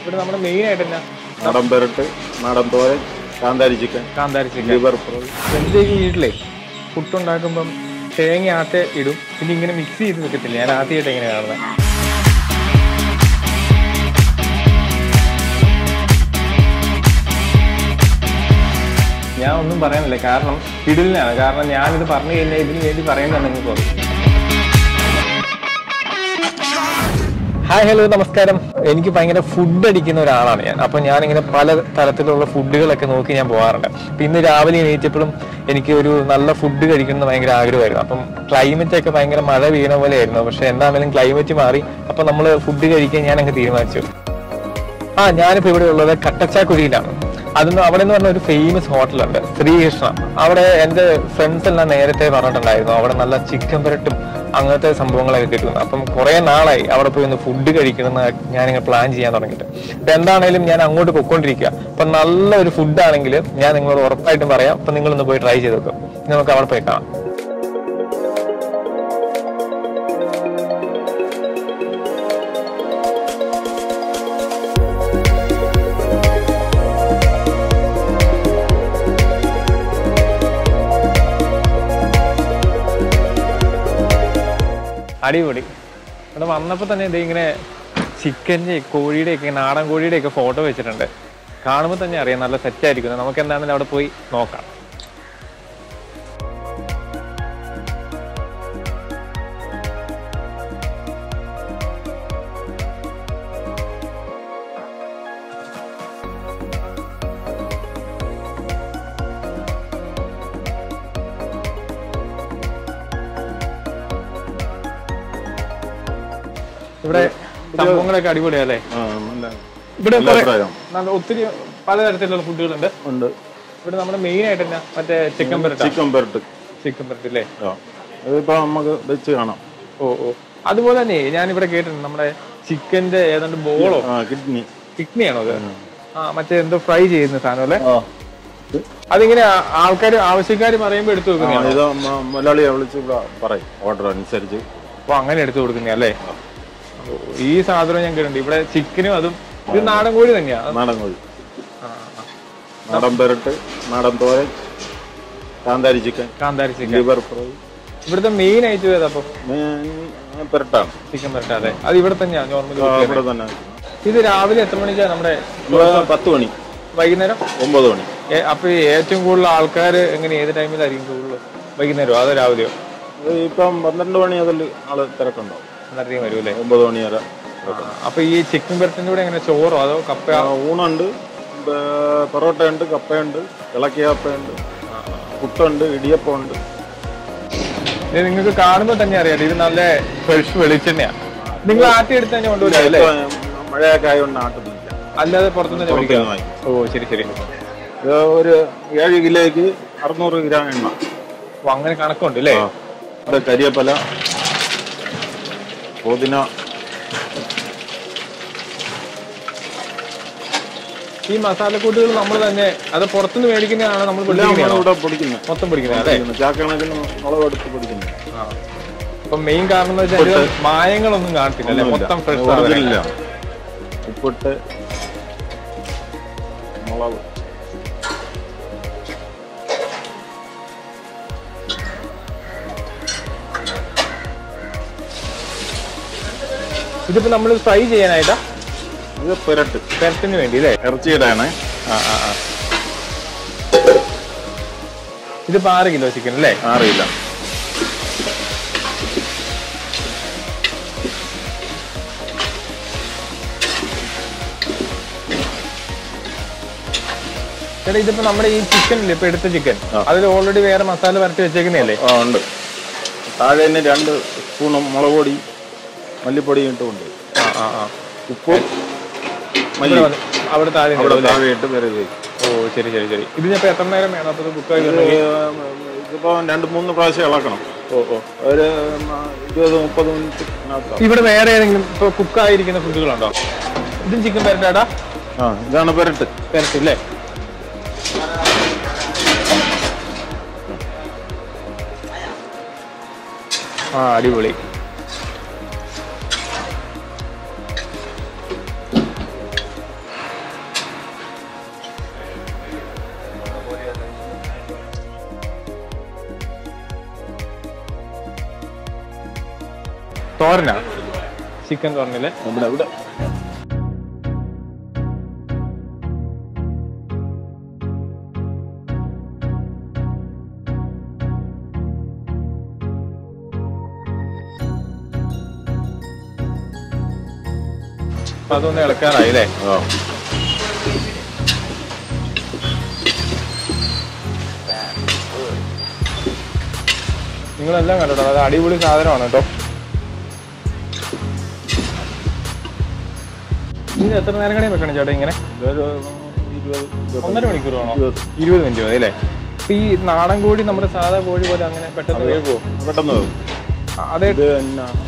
ഇവിടെ നമ്മുടെ മെയിൻ ആയിട്ട് തന്നെ നാടൻ പെരട്ട്, നാടൻ തോരൻ, കാന്താരി ചിക്കൻ, ലിവർ ഫ്രൈ. എൻ്റെ ഈ വീട്ടിലെ പുട്ടുണ്ടാക്കുമ്പം തേങ്ങ ആദ്യം ഇടും, പിന്നെ ഇങ്ങനെ മിക്സ് ചെയ്ത് വെക്കത്തില്ല. ഞാൻ ആദ്യമായിട്ട് എങ്ങനെ കാണുന്നത്. ഞാൻ ഒന്നും പറയാനില്ല, കാരണം ഇടലിനാണ്. കാരണം ഞാനിത് പറഞ്ഞു കഴിഞ്ഞാൽ ഇതിന് വേണ്ടി പറയുന്നതാണ് നിങ്ങൾക്ക് തോന്നുന്നു. ഹായ്, ഹലോ, നമസ്കാരം. എനിക്ക് ഭയങ്കര ഫുഡ് അടിക്കുന്ന ഒരാളാണ് ഞാൻ. അപ്പം ഞാനിങ്ങനെ പല തരത്തിലുള്ള ഫുഡുകളൊക്കെ നോക്കി ഞാൻ പോകാറുണ്ട്. അപ്പം ഇന്ന് രാവിലെ എണീറ്റപ്പോഴും എനിക്ക് ഒരു നല്ല ഫുഡ് കഴിക്കണമെന്ന് ഭയങ്കര ആഗ്രഹമായിരുന്നു. അപ്പം ക്ലൈമറ്റ് ഒക്കെ ഭയങ്കര മഴ വീണ പോലെ ആയിരുന്നു. പക്ഷെ എന്താണെങ്കിലും ക്ലൈമറ്റ് മാറി. അപ്പം നമ്മൾ ഫുഡ് കഴിക്കാൻ ഞാനങ്ങ് തീരുമാനിച്ചു. ഞാനിപ്പോൾ ഇവിടെ ഉള്ളത് കട്ടച്ചാക്കുഴിയിലാണ്. അവിടെ എന്ന് പറഞ്ഞ ഒരു ഫേമസ് ഹോട്ടലുണ്ട്, ശ്രീകൃഷ്ണ. അവിടെ എൻ്റെ ഫ്രണ്ട്സ് എല്ലാം നേരത്തെ പറഞ്ഞിട്ടുണ്ടായിരുന്നു അവിടെ നല്ല ചിക്കൻ പെരട്ടും അങ്ങനത്തെ സംഭവങ്ങളൊക്കെ കിട്ടുന്നു. അപ്പം കുറെ നാളായി അവിടെ പോയി ഒന്ന് ഫുഡ് കഴിക്കണമെന്ന് ഞാനിങ്ങനെ പ്ലാൻ ചെയ്യാൻ തുടങ്ങിയിട്ട്. അപ്പം എന്താണേലും ഞാൻ അങ്ങോട്ട് പൊയ്ക്കൊണ്ടിരിക്കുക. അപ്പം നല്ലൊരു ഫുഡാണെങ്കിൽ ഞാൻ നിങ്ങളോട് ഉറപ്പായിട്ടും പറയാം. അപ്പം നിങ്ങളൊന്ന് പോയി ട്രൈ ചെയ്ത് നോക്കും. നമുക്ക് അവിടെ പോയി കാണാം. അടിപൊളി. ഇവിടെ വന്നപ്പോൾ തന്നെ ഇത് ഇങ്ങനെ ചിക്കൻ്റെ, കോഴിയുടെയൊക്കെ, നാടൻ കോഴിയുടെയൊക്കെ ഫോട്ടോ വെച്ചിട്ടുണ്ട്. കാണുമ്പോൾ തന്നെ അറിയാം നല്ല സെറ്റായിരിക്കും. നമുക്ക് എന്താണെങ്കിലും അവിടെ പോയി നോക്കാം. ഇവിടെ സംഭവങ്ങളൊക്കെ അടിപൊളിയല്ലേ? ഇവിടെ ഒത്തിരി പലതരത്തിലുള്ള ഫുഡുകളുണ്ട്. ഇവിടെ നമ്മുടെ മെയിൻ ആയിട്ട് തന്നെ മറ്റേ ചിക്കൻ പെരട്ട് അല്ലേ? നമുക്ക് വെച്ച് കാണാം. ഓ അതുപോലെ തന്നെ ഞാനിവിടെ കേട്ടിട്ടുണ്ട് നമ്മുടെ ചിക്കന്റെ ഏതാണ്ട് ബോളോ കിഡ്നിയാണോ അത്? മറ്റേ എന്തോ ഫ്രൈ ചെയ്യുന്ന സാധനം അല്ലേ? അതിങ്ങനെ ആവശ്യക്കാര് പറയുമ്പോ എടുത്തു കൊടുക്കുന്നതാണ്. മലയാളിയെ വിളിച്ച് പറയും ഓർഡർ അനുസരിച്ച്. അപ്പൊ അങ്ങനെ എടുത്തു കൊടുക്കുന്ന അല്ലേ? ഈ സാധനം ഞാൻ കേട്ടിട്ടുണ്ട്. ഇവിടെ ചിക്കനും അതും ഇത് നാടൻ കോഴി തന്നെയാ? നാടൻ കോഴി, നാടൻ പെരട്ട്, നാടൻ തോരൻ, കാന്താരി ചിക്കൻ, ലിവർ ഫ്രൈ. ഇവിടുത്തെ മെയിൻ ആയിട്ട് ഏതാ? പെരട്ടാണ്, ചിക്കൻ പെരട്ട. അതെ, അത് ഇവിടെ തന്നെയാ നോർമലി? ഇവിടെ തന്നെ. ഇത് രാവിലെ എത്ര മണിക്കാ? നമ്മുടെ 10 മണി, വൈകുന്നേരം 9 മണി. അപ്പൊ ഏറ്റവും കൂടുതൽ ആൾക്കാർ എങ്ങനെ ഏത് ടൈമിലായിരിക്കും കൂടുതൽ? വൈകുന്നേരമോ അതോ രാവിലെയോ? ഇപ്പം 12 മണി അതിൽ ആള് തിരക്കുണ്ടാവും. അധികം വരും അല്ലേ? 9 മണി വരെ. അപ്പൊ ഈ ചിക്കൻ പെരട്ടിന്റെ കൂടെ എങ്ങനെ ചോറോ അതോ കപ്പ? ഊണുണ്ട്, പൊറോട്ട ഉണ്ട്, കപ്പയുണ്ട്, ഇളക്കിയ കപ്പയുണ്ട്, പുട്ടുണ്ട്, ഇടിയപ്പം ഉണ്ട്. ഇത് നിങ്ങൾക്ക് കാണുമ്പോ തന്നെ അറിയാം ഇത് നല്ല ഫ്രഷ് വെളിച്ചെണ്ണയാ. നിങ്ങൾ ആട്ടി എടുത്ത് തന്നെ കൊണ്ടുവരുമല്ലേ? മഴയൊക്കെ ആയതുകൊണ്ട് ആട്ടുന്നില്ല, അല്ലാതെ പുറത്തുനിന്ന് മേടിക്കാം. ഓ ശരി ശരി. ഒരു 7 കിലോയ്ക്ക് 600 ഗ്രാം എണ്ണ. അപ്പൊ അങ്ങനെ കണക്കുണ്ട് അല്ലേ? കരിയപ്പല, പുതിന. ഈ മസാലക്കൂട്ടുകൾ നമ്മൾ തന്നെ അത് പുറത്തുനിന്ന് മേടിക്കുന്നതാണോ നമ്മൾ മൊത്തം പൊടിക്കുന്നത്? ചാക്കണക്കിന് മുളകെടുത്ത് പൊടിക്കുന്നത്. അപ്പൊ മെയിൻ കാരണം എന്ന് വെച്ചാൽ മായങ്ങളൊന്നും കാണത്തില്ല അല്ലെ? മൊത്തം ഫ്രഷ് ആവില്ല. ഉപ്പിട്ട് മുളക്. ഇതിപ്പോ നമ്മൾ ഫ്രൈ ചെയ്യാനായിട്ടാ? ഇത് പെരട്ടിന് വേണ്ടി അല്ലേ? ഇറച്ചിയിടാണ്. ഇതിപ്പോ 6 കിലോ ചിക്കൻ അല്ലേ? 6 കിലോ. ചേട്ടാ ഇതിപ്പോ നമ്മുടെ ഈ ചിക്കൻ ഇല്ലേ, ഇപ്പൊ എടുത്ത ചിക്കൻ, അതിൽ ഓൾറെഡി വേറെ മസാല വരട്ടി വെച്ചേക്കുന്നല്ലേ? ഉണ്ട്. താഴെ തന്നെ 2 സ്പൂൺ മുളക് പൊടി, മല്ലിപ്പൊടി ഇട്ടുകൊണ്ട് ഉപ്പും അവിടെ താഴെ ഇട്ട് വരരുത്. ഓ ശരി ശരി ശരി. ഇതിനിപ്പോ എത്ര നേരം വേണം അപ്പൊ കുക്ക് ആയി? ഇതിപ്പോ 2-3 പ്രാവശ്യം ഇളക്കണം. ഒരു 20-30 മിനിറ്റ്. ഇവിടെ വേറെ ഏതെങ്കിലും ഇപ്പൊ കുക്കായിരിക്കുന്ന ഫുഡുകളുണ്ടോ? ഇതും ചിക്കൻ പെരട്ടാടാ? ഇതാണ് പെരട്ട് അല്ലേ? അടിപൊളി. തോരനാ? ചിക്കൻ തോരനില്ലേ? ഇവിടെ അതൊന്ന് ഇളക്കാറായി അല്ലേ? നിങ്ങളെല്ലാം കണ്ടോ, അത് അടിപൊളി സാധനമാണ് കേട്ടോ. ഇത് എത്ര നേരം കൂടെ വെക്കണം ചേട്ടാ ഇങ്ങനെ? 1.5 മണിക്കൂറാണോ? 20 മിനിറ്റ് മതി അല്ലേ? അപ്പൊ ഈ നാടൻ കോഴി നമ്മുടെ സാധാ കോഴി പോലെ അങ്ങനെ പെട്ടെന്ന് അതെ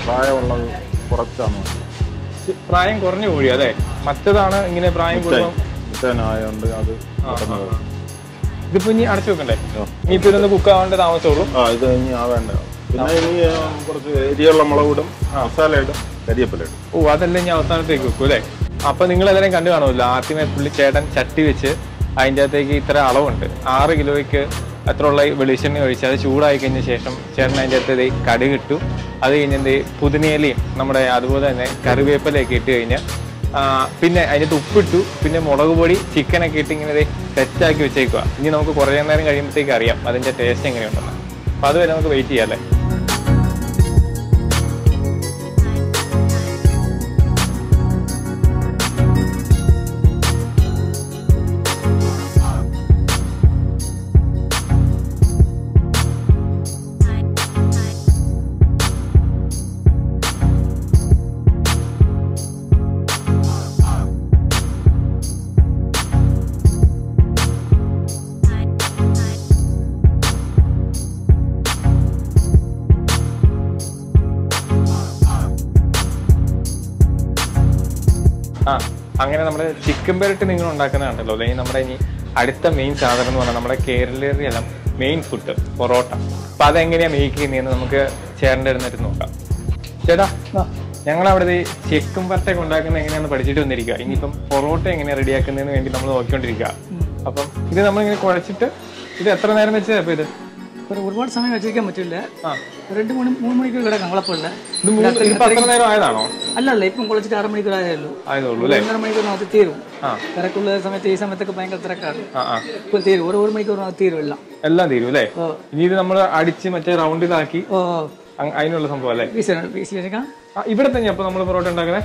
പ്രായമുള്ളത് കുറച്ചാണ്. പ്രായം കുറഞ്ഞ കോഴി അതെ? മറ്റതാണ് ഇങ്ങനെ പ്രായം കൂടുതൽ. അത് ഇതിപ്പോ ഇനി അടച്ചു വെക്കണ്ടേ? ഇനിയിപ്പോ ഇതൊന്ന് കുക്ക് ആവേണ്ട താമസമുള്ളൂ. ഇത് ഇനി ആവേണ്ട. പിന്നെ ഇനി കുറച്ച് എരിയുള്ള മുളക് ഇടും, മസാല ഇടും, കരിയപ്പല ഇടും. ഓ അതെല്ലാം ഞാൻ അവസാനത്തേക്ക് വെക്കും അല്ലേ? അപ്പൊ നിങ്ങൾ എല്ലാവരും കണ്ടു കാണുമല്ലോ. ആദ്യമേ പുള്ളി ചേട്ടൻ ചട്ടി വെച്ച് അതിൻ്റെ അകത്തേക്ക് ഇത്ര അളവുണ്ട്, 6 കിലോയ്ക്ക് അത്ര ഉള്ള വെളിച്ചെണ്ണ ഒഴിച്ച് അത് ചൂടായി കഴിഞ്ഞ ശേഷം ചേട്ടൻ അതിൻ്റെ അകത്ത് കടുക് ഇട്ടു. അത് കഴിഞ്ഞ് പുതിനയിലയും നമ്മുടെ അതുപോലെ തന്നെ കറിവേപ്പിലയൊക്കെ ഇട്ട് കഴിഞ്ഞാൽ പിന്നെ അതിൻ്റെ ഉപ്പിട്ടു, പിന്നെ മുളക് പൊടി, ചിക്കനൊക്കെ ഇട്ട് ഇങ്ങനെ സെറ്റാക്കി വെച്ചേക്കുക. ഇനി നമുക്ക് കുറേ നേരം കഴിയുമ്പോഴത്തേക്ക് അറിയാം അതിൻ്റെ ടേസ്റ്റ് എങ്ങനെയുണ്ടെന്ന്. അപ്പം അതുവരെ നമുക്ക് വെയിറ്റ് ചെയ്യാം അല്ലേ? അങ്ങനെ നമ്മുടെ ചിക്കൻ പെരട്ട് നിങ്ങൾ ഉണ്ടാക്കുന്നതാണല്ലോ. അല്ലെങ്കിൽ നമ്മുടെ ഇനി അടുത്ത മെയിൻ സാധനം എന്ന് പറഞ്ഞാൽ നമ്മുടെ കേരളീയരെല്ലാം മെയിൻ ഫുഡ് പൊറോട്ട. അപ്പൊ അതെങ്ങനെയാ മേക്ക് ചെയ്യുന്നതെന്ന് നമുക്ക് ചേട്ടൻ്റെ അടുത്ത് നോക്കാം. ചേട്ടാ, ഞങ്ങളവിടെ ചിക്കൻ പെരട്ടൊക്കെ ഉണ്ടാക്കുന്നത് എങ്ങനെയാണെന്ന് പഠിച്ചിട്ട് വന്നിരിക്കുക. ഇനിയിപ്പം പൊറോട്ട എങ്ങനെയാണ് റെഡിയാക്കുന്നതിന് വേണ്ടി നമ്മൾ നോക്കിക്കൊണ്ടിരിക്കുക. അപ്പം ഇത് നമ്മളിങ്ങനെ കുഴച്ചിട്ട് ഇത് എത്ര നേരം വെച്ചാൽ ഇപ്പൊ ഇത് ഒരുപാട് സമയം വെച്ചിരിക്കാൻ പറ്റില്ല. 2-3 മണിക്കൂർ കിടക്കാം കുഴപ്പമില്ല. നേരം ആയതാണോ? അല്ലല്ല, ഇപ്പം കുളിച്ചിട്ട് 6 മണിക്കൂർ ആയതുള്ളൂ. 1.5 മണിക്കൂറിനകത്ത് തീരും. തിരക്കുള്ള സമയത്ത് ഈ സമയത്തൊക്കെ ഭയങ്കര തിരക്കാണ്. ഇപ്പൊ തീരും, 1 മണിക്കൂറിനകത്ത് തീരും എല്ലാം തീരും അല്ലേ? ഇനി ഇത് നമ്മൾ അടിച്ച് മറ്റേ റൗണ്ടിലാക്കി അതിനുള്ള സംഭവം അല്ലേ? ഇവിടെ തന്നെ അപ്പൊ നമ്മൾ പൊറോട്ട ഉണ്ടാക്കണേ?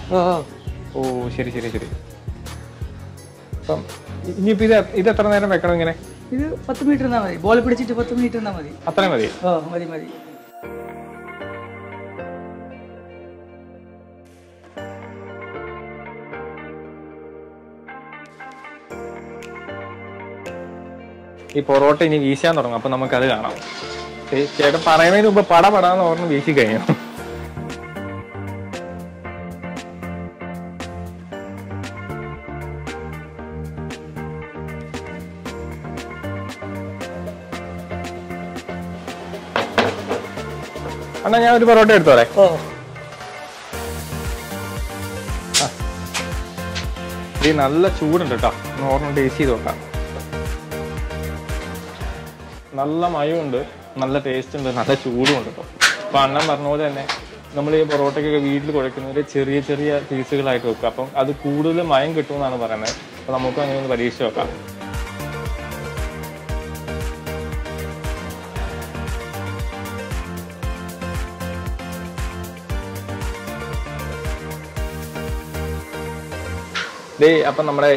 ഓ ശരി ശരി ശരി. അപ്പം ഇനിയിപ്പോ ഇത് എത്ര നേരം വെക്കണം ഇങ്ങനെ? ഇത് 10 മിനിറ്റ് ഇരുന്നാ മതി. ബോൾ പിടിച്ചിട്ട് 10 മിനിറ്റ് ഇരുന്നാ മതി. അത്രയും മതി? മതി മതി. ഈ പൊറോട്ട ഇനി വീശാൻ തുടങ്ങും. അപ്പൊ നമുക്കത് കാണാം. ചേട്ടൻ പറയുന്നതിന് മുമ്പ് പടാന്ന് ഓർമ്മ വീശി കഴിഞ്ഞു. അണ്ണാ ഞാൻ ഒരു പൊറോട്ട എടുത്തോളെ. ഈ നല്ല ചൂടുണ്ട് കേട്ടോ. ഓർമ്മ ടേസ്റ്റ് ചെയ്ത് നോക്കാം. നല്ല മയമുണ്ട്, നല്ല ടേസ്റ്റ് ഉണ്ട്, നല്ല ചൂടും ഉണ്ട് കേട്ടോ. അപ്പൊ അണ്ണൻ പറഞ്ഞ പോലെ തന്നെ നമ്മൾ ഈ പൊറോട്ടയ്ക്കൊക്കെ വീട്ടിൽ കുഴക്കുന്നത് ചെറിയ ചെറിയ പീസുകളായിട്ട് വെക്കുക. അപ്പം അത് കൂടുതൽ മയം കിട്ടുമെന്നാണ് പറയുന്നത്. അപ്പൊ നമുക്ക് അങ്ങനെ ഒന്ന് പരീക്ഷിച്ച് നോക്കാം. അപ്പൊ നമ്മുടെ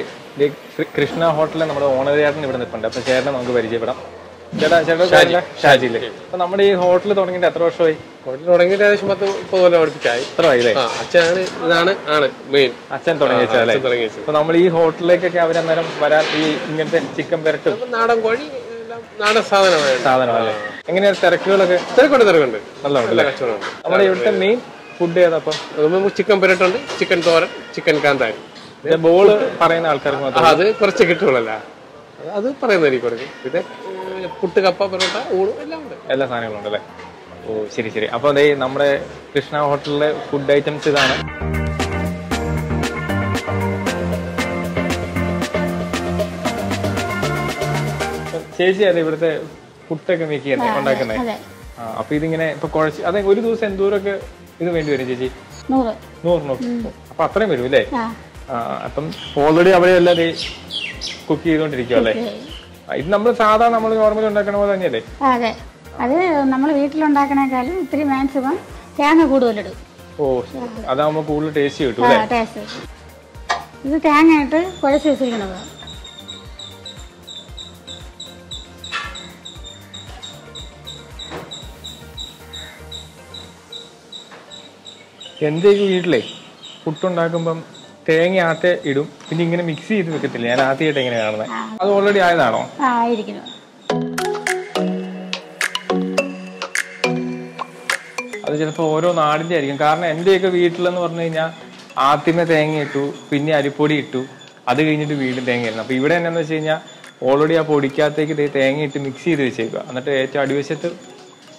കൃഷ്ണ ഹോട്ടലിൽ നമ്മുടെ ഓണർ ചേട്ടൻ ഇവിടെ നിൽപ്പുണ്ട്. അപ്പൊ ചേട്ടനെ നമുക്ക് പരിചയപ്പെടാം. ചേട്ടാ ഷാജിയില്ലേ? അപ്പൊ നമ്മുടെ ഈ ഹോട്ടൽ തുടങ്ങിയിട്ട് എത്ര വർഷമായി? ഹോട്ടൽ തുടങ്ങിയിട്ട് ഏകദേശം 10-30 കൊല്ലം അടുപ്പിച്ചായി. എത്ര ആയില്ലേ? അച്ഛൻ തുടങ്ങി വെച്ചല്ലേ? അപ്പൊ നമ്മൾ ഈ ഹോട്ടലിലേക്കൊക്കെ അവരന്നേരം വരാൻ ഈ ഇങ്ങനത്തെ ചിക്കൻ പെരട്ടും നാടൻ കോഴി നാടൻ സാധനമല്ലേ? എങ്ങനെയാ തിരക്കുകളൊക്കെ? തിരക്കുണ്ട് നല്ല കച്ചവടമുണ്ട്. നമ്മുടെ ഇവിടുത്തെ മെയിൻ ഫുഡ് ഏതാ? അപ്പം ചിക്കൻ പെരട്ടുണ്ട്, ചിക്കൻ തോരൻ, ചിക്കൻ കാന്താരി. ബോള് പറയുന്ന ആൾക്കാർക്ക് മാത്രം അത് കുറച്ച് കിട്ടുള്ളല്ല, അത് പറയുന്ന എനിക്ക് കൊടുക്കും. ഇത് പുട്ട്, കപ്പ, പൊറോട്ട, ഊണ് എല്ലാം ഉണ്ട്, എല്ലാ സാധനങ്ങളും ഉണ്ട് അല്ലേ? ഓ ശരി ശരി. അപ്പൊ അതേ നമ്മുടെ കൃഷ്ണ ഹോട്ടലിലെ ഫുഡ് ഐറ്റംസ് ഇതാണ്. ചേച്ചി അതെ ഇവിടുത്തെ പുട്ടൊക്കെ ഉണ്ടാക്കുന്നേ? അപ്പൊ ഇതിങ്ങനെ ഇപ്പൊ കുഴച്ച് അതെ ഒരു ദിവസം എന്തോരൊക്കെ ഇത് വേണ്ടി വരും ചേച്ചി? 100. അപ്പൊ അത്രയും വരും അല്ലേ? അപ്പം ഓൾറെഡി അവിടെ എല്ലാവരും കുക്ക് ചെയ്തോണ്ടിരിക്കും അല്ലേ? ഇത് നമ്മൾ സാധാരണ നമ്മൾ നോർമലി ഉണ്ടാക്കണ പോലെ തന്നെയല്ലേ? അതെ, അത് നമ്മൾ വീട്ടിലുണ്ടാക്കണേക്കാളും ഇത്തിരി മാക്സിമം തേങ്ങ കൂടുതലിടും. ഓ, അതാവുമ്പോ കൂടുതൽ ടേസ്റ്റ് കിട്ടും അല്ലേ? ടേസ്റ്റ്. ഇത് തേങ്ങ ഇട്ട് കുഴച്ച് വെച്ചിരിക്കുന്നത്. എന്റെ വീട്ടിലേ പുട്ടുണ്ടാക്കുമ്പം തേങ്ങ ആദ്യം ഇടും, പിന്നെ ഇങ്ങനെ മിക്സ് ചെയ്ത് വെക്കത്തില്ല. ഞാൻ ആദ്യമായിട്ട് എങ്ങനെ കാണുന്നത്. അത് ഓൾറെഡി ആയതാണോ? ആയിരിക്കുന്നു. അത് ചിലപ്പോൾ ഓരോ നാടിന്റെ ആയിരിക്കും. കാരണം എന്റെയൊക്കെ വീട്ടിലെന്ന് പറഞ്ഞു കഴിഞ്ഞാൽ ആദ്യമേ തേങ്ങ ഇട്ടു, പിന്നെ അരിപ്പൊടി ഇട്ടു, അത് കഴിഞ്ഞിട്ട് വീണ്ടും തേങ്ങ ഇടുന്നു. അപ്പൊ ഇവിടെ എന്നാന്ന് വെച്ച് കഴിഞ്ഞാൽ ഓൾറെഡി ആ പൊടിക്കകത്തേക്ക് തേങ്ങ ഇട്ട് മിക്സ് ചെയ്ത് വെച്ചേക്കുക. എന്നിട്ട് ഏറ്റവും അടിവശത്ത്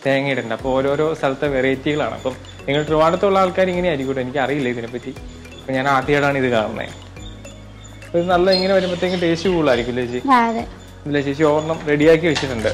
തേങ്ങ ഇടണ്ട. അപ്പോൾ ഓരോരോ സ്ഥലത്തെ വെറൈറ്റികളാണ്. അപ്പം നിങ്ങൾ ട്രിവാൻഡ്രത്തുള്ള ആൾക്കാർ ഇങ്ങനെ ആയിരിക്കും, എനിക്ക് അറിയില്ല ഇതിനെപ്പറ്റി. അപ്പം ഞാൻ ആദ്യമായിട്ടാണ് ഇത് കാണുന്നത്. ഇത് നല്ല ഇങ്ങനെ വരുമ്പോഴത്തേക്കും ടേസ്റ്റ് കൂടുതലായിരിക്കും അല്ലേ ചേച്ചി? ഇല്ല ചേച്ചി ഓർണം റെഡിയാക്കി വെച്ചിട്ടുണ്ട്.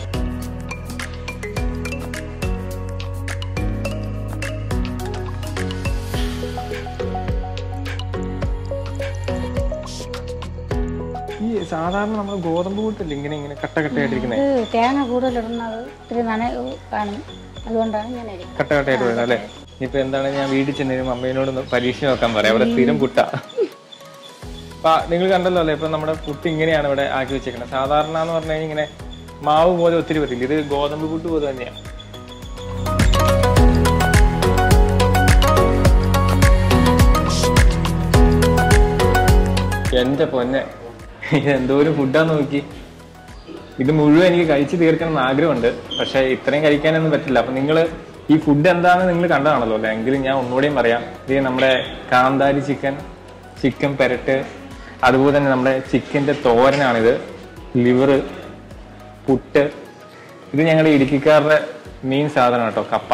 ഈ സാധാരണ നമ്മൾ ഗോതമ്പ് കൂട്ടല്ലേ ഇങ്ങനെ ഇങ്ങനെ കട്ടകട്ടയായിട്ടിരിക്കുന്നത്? തേങ്ങ കൂടുതലിടുന്നത് ഇത്തിരി നനവ് കാണും, അതുകൊണ്ടാണ് ഇങ്ങനെ കട്ടകട്ടയായിട്ട് വരുന്നത് അല്ലേ? ഇനിയിപ്പോ എന്താണ് ഞാൻ വീട്ടിൽ ചെന്നേരും അമ്മേനോടൊന്ന് പരീക്ഷ നോക്കാൻ പറയാം. അവിടെ സ്ഥിരം പുട്ട. അപ്പൊ നിങ്ങൾ കണ്ടല്ലോ അല്ലേ, ഇപ്പൊ നമ്മുടെ പുട്ട് ഇങ്ങനെയാണ് ഇവിടെ ആക്കി വെച്ചേക്കുന്നത്. സാധാരണ എന്ന് പറഞ്ഞു കഴിഞ്ഞാൽ ഇങ്ങനെ മാവ് പോലെ ഒത്തിരി വരില്ല. ഇത് ഗോതമ്പ് പുട്ട് പോലെ തന്നെയാണ്. എന്റെ പൊന്നെ, എന്തോ ഒരു ഫുഡാന്ന് നോക്കി. ഇത് മുഴുവൻ എനിക്ക് കഴിച്ചു തീർക്കണം എന്ന് ആഗ്രഹമുണ്ട്, പക്ഷെ ഇത്രയും കഴിക്കാനൊന്നും പറ്റില്ല. അപ്പൊ നിങ്ങൾ ഈ ഫുഡ് എന്താണെന്ന് നിങ്ങൾ കണ്ടതാണല്ലോ അല്ലെ? എങ്കിലും ഞാൻ ഒന്നുകൂടെയും പറയാം. ഇത് നമ്മുടെ കാന്താരി ചിക്കൻ പെരട്ട്, അതുപോലെ തന്നെ നമ്മുടെ ചിക്കൻ്റെ തോരനാണിത്, ലിവറ്, പുട്ട്. ഇത് ഞങ്ങളുടെ ഇടുക്കിക്കാരുടെ മെയിൻ സാധനം കേട്ടോ, കപ്പ.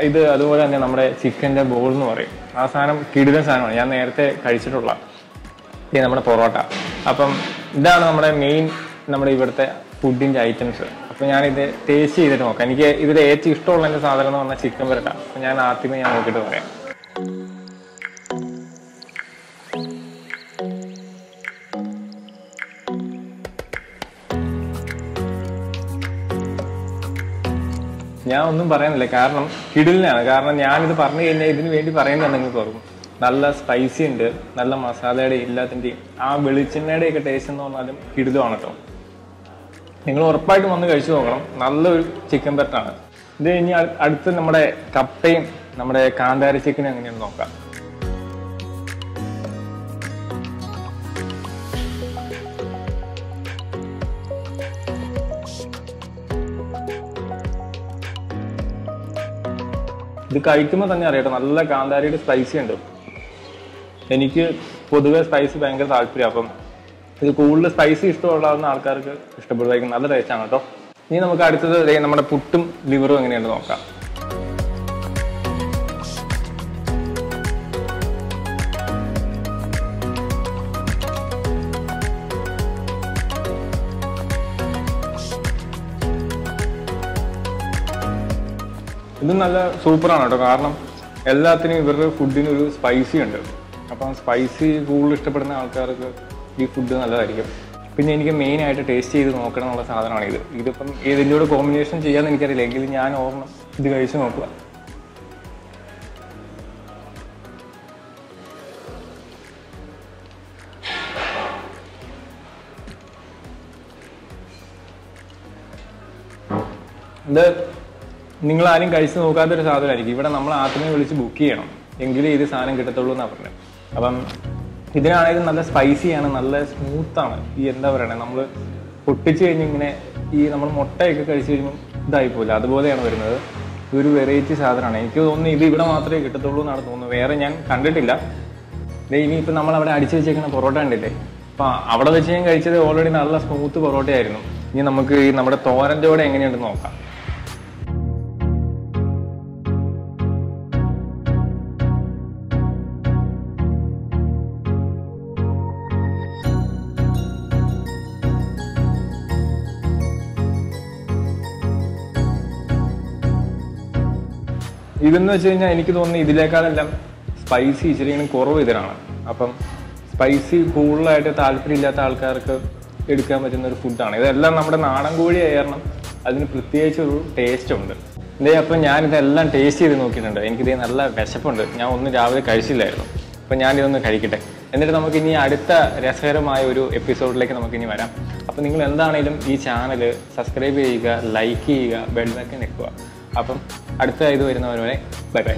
ഇത് അതുപോലെ തന്നെ നമ്മുടെ ചിക്കൻ്റെ ബോൾ എന്ന് പറയും. ആ സാധനം കിടിലൻ സാധനമാണ്, ഞാൻ നേരത്തെ കഴിച്ചിട്ടുള്ള. ഇത് നമ്മുടെ പൊറോട്ട. അപ്പം ഇതാണ് നമ്മുടെ മെയിൻ നമ്മുടെ ഇവിടുത്തെ ഫുഡിൻ്റെ ഐറ്റംസ്. അപ്പം ഞാനിത് ടേസ്റ്റ് ചെയ്തിട്ട് നോക്കാം. എനിക്ക് ഇതിൽ ഏറ്റവും ഇഷ്ടമുള്ള എൻ്റെ സാധനം എന്ന് പറഞ്ഞാൽ ചിക്കൻ പെരട്ട. അപ്പം ഞാൻ ആദ്യമേ നോക്കിയിട്ട് പറയാം. ഞാൻ ഒന്നും പറയുന്നില്ല, കാരണം കിടിലിനാണ്. കാരണം ഞാനിത് പറഞ്ഞു കഴിഞ്ഞാൽ ഇതിന് വേണ്ടി പറയുന്നത് നിങ്ങൾക്ക് ഓർക്കും. നല്ല സ്പൈസി ഉണ്ട്, നല്ല മസാലയുടെ എല്ലാത്തിൻ്റെയും ആ വെളിച്ചെണ്ണയുടെ ഒക്കെ ടേസ്റ്റ് എന്ന് പറഞ്ഞാലും കിടിലുമാണ് കേട്ടോ. നിങ്ങൾ ഉറപ്പായിട്ടും വന്ന് കഴിച്ചു നോക്കണം. നല്ലൊരു ചിക്കൻ പെരട്ടാണ് ഇത്. ഇനി അടുത്ത് നമ്മുടെ കപ്പയും നമ്മുടെ കാന്താരി ചിക്കനും എങ്ങനെയാണെന്ന് നോക്കാം. ഇത് കഴിക്കുമ്പോൾ തന്നെ അറിയാട്ടോ, നല്ല കാന്താരിയുടെ സ്പൈസി ഉണ്ട്. എനിക്ക് പൊതുവെ സ്പൈസി ഭയങ്കര താല്പര്യം. അപ്പം ഇത് കൂടുതൽ സ്പൈസി ഇഷ്ടമുള്ള ആൾക്കാർക്ക് ഇഷ്ടപ്പെടുമായിരിക്കും. നല്ല ടേസ്റ്റാണ് കേട്ടോ. ഇനി നമുക്ക് അടുത്തത് നമ്മുടെ പുട്ടും ലിവറും എങ്ങനെയുണ്ട് നോക്കാം. ഇത് നല്ല സൂപ്പറാണ് കേട്ടോ. കാരണം എല്ലാത്തിനും ഇവരുടെ ഫുഡിന് ഒരു സ്പൈസി ഉണ്ട്. അപ്പം സ്പൈസി കൂടുതൽ ഇഷ്ടപ്പെടുന്ന ആൾക്കാർക്ക് ഈ ഫുഡ് നല്ലതായിരിക്കും. പിന്നെ എനിക്ക് മെയിനായിട്ട് ടേസ്റ്റ് ചെയ്ത് നോക്കണം എന്നുള്ള സാധനമാണ് ഇത്. ഇതിപ്പം ഇതിൻ്റെ കൂടെ കോമ്പിനേഷൻ ചെയ്യാമെന്ന് എനിക്കറിയില്ല, എങ്കിലും ഞാൻ ഓർമ്മ ഇത് കഴിച്ച് നോക്കുക. ഇത് നിങ്ങളാരും കഴിച്ച് നോക്കാത്തൊരു സാധനമായിരിക്കും. ഇവിടെ നമ്മൾ ആദ്യമേ വിളിച്ച് ബുക്ക് ചെയ്യണം, എങ്കിലേ ഇത് സാധനം കിട്ടത്തുള്ളൂ എന്നാണ് പറഞ്ഞത്. അപ്പം ഇതിനാണെങ്കിൽ നല്ല സ്പൈസിയാണ്, നല്ല സ്മൂത്താണ്. ഈ എന്താ പറയണേ, നമ്മൾ പൊട്ടിച്ച് കഴിഞ്ഞ് ഇങ്ങനെ ഈ നമ്മൾ മുട്ടയൊക്കെ കഴിച്ച് കഴിയുമ്പോൾ ഇതായിപ്പോയില്ല, അതുപോലെയാണ് വരുന്നത്. ഇതൊരു വെറൈറ്റി സാധനമാണ്. എനിക്ക് തോന്നുന്നു ഇത് ഇവിടെ മാത്രമേ കിട്ടത്തുള്ളൂ എന്നാണ് തോന്നുന്നത്, വേറെ ഞാൻ കണ്ടിട്ടില്ല. ഇനിയിപ്പോൾ നമ്മളവിടെ അടിച്ചു വെച്ചേക്കുന്ന പൊറോട്ട ഉണ്ടല്ലേ, അപ്പം അവിടെ വെച്ച് ഞാൻ കഴിച്ചത് ഓൾറെഡി നല്ല സ്മൂത്ത് പൊറോട്ടയായിരുന്നു. ഇനി നമുക്ക് ഈ നമ്മുടെ തോരൻ്റെ കൂടെ എങ്ങനെയുണ്ടെന്ന് നോക്കാം. ഇതെന്ന് വെച്ച് കഴിഞ്ഞാൽ എനിക്ക് തോന്നുന്നു ഇതിനേക്കാളെല്ലാം സ്പൈസി ഇച്ചിരി കുറവ് ഇതിനാണ്. അപ്പം സ്പൈസി കൂടുതലായിട്ട് താല്പര്യമില്ലാത്ത ആൾക്കാർക്ക് എടുക്കാൻ പറ്റുന്ന ഒരു ഫുഡാണ്. ഇതെല്ലാം നമ്മുടെ നാടൻ കോഴി ആയിരുന്നു, അതിന് പ്രത്യേകിച്ചൊരു ടേസ്റ്റ് ഉണ്ട്. അപ്പം ഞാനിതെല്ലാം ടേസ്റ്റ് ചെയ്ത് നോക്കിയിട്ടുണ്ട്. എനിക്കിതേ നല്ല വിശപ്പുണ്ട്. ഞാൻ ഒന്നും രാവിലെ കഴിച്ചില്ലായിരുന്നു. അപ്പം ഞാനിതൊന്ന് കഴിക്കട്ടെ. എന്നിട്ട് നമുക്ക് ഇനി അടുത്ത രസകരമായ ഒരു എപ്പിസോഡിലേക്ക് നമുക്കിനി വരാം. അപ്പം നിങ്ങൾ എന്താണേലും ഈ ചാനൽ സബ്സ്ക്രൈബ് ചെയ്യുക, ലൈക്ക് ചെയ്യുക, ബെൽ ബട്ടൺ നിൽക്കുക. അപ്പം അടുത്ത ഇത് വരുന്നവരെ ബൈ ബൈ.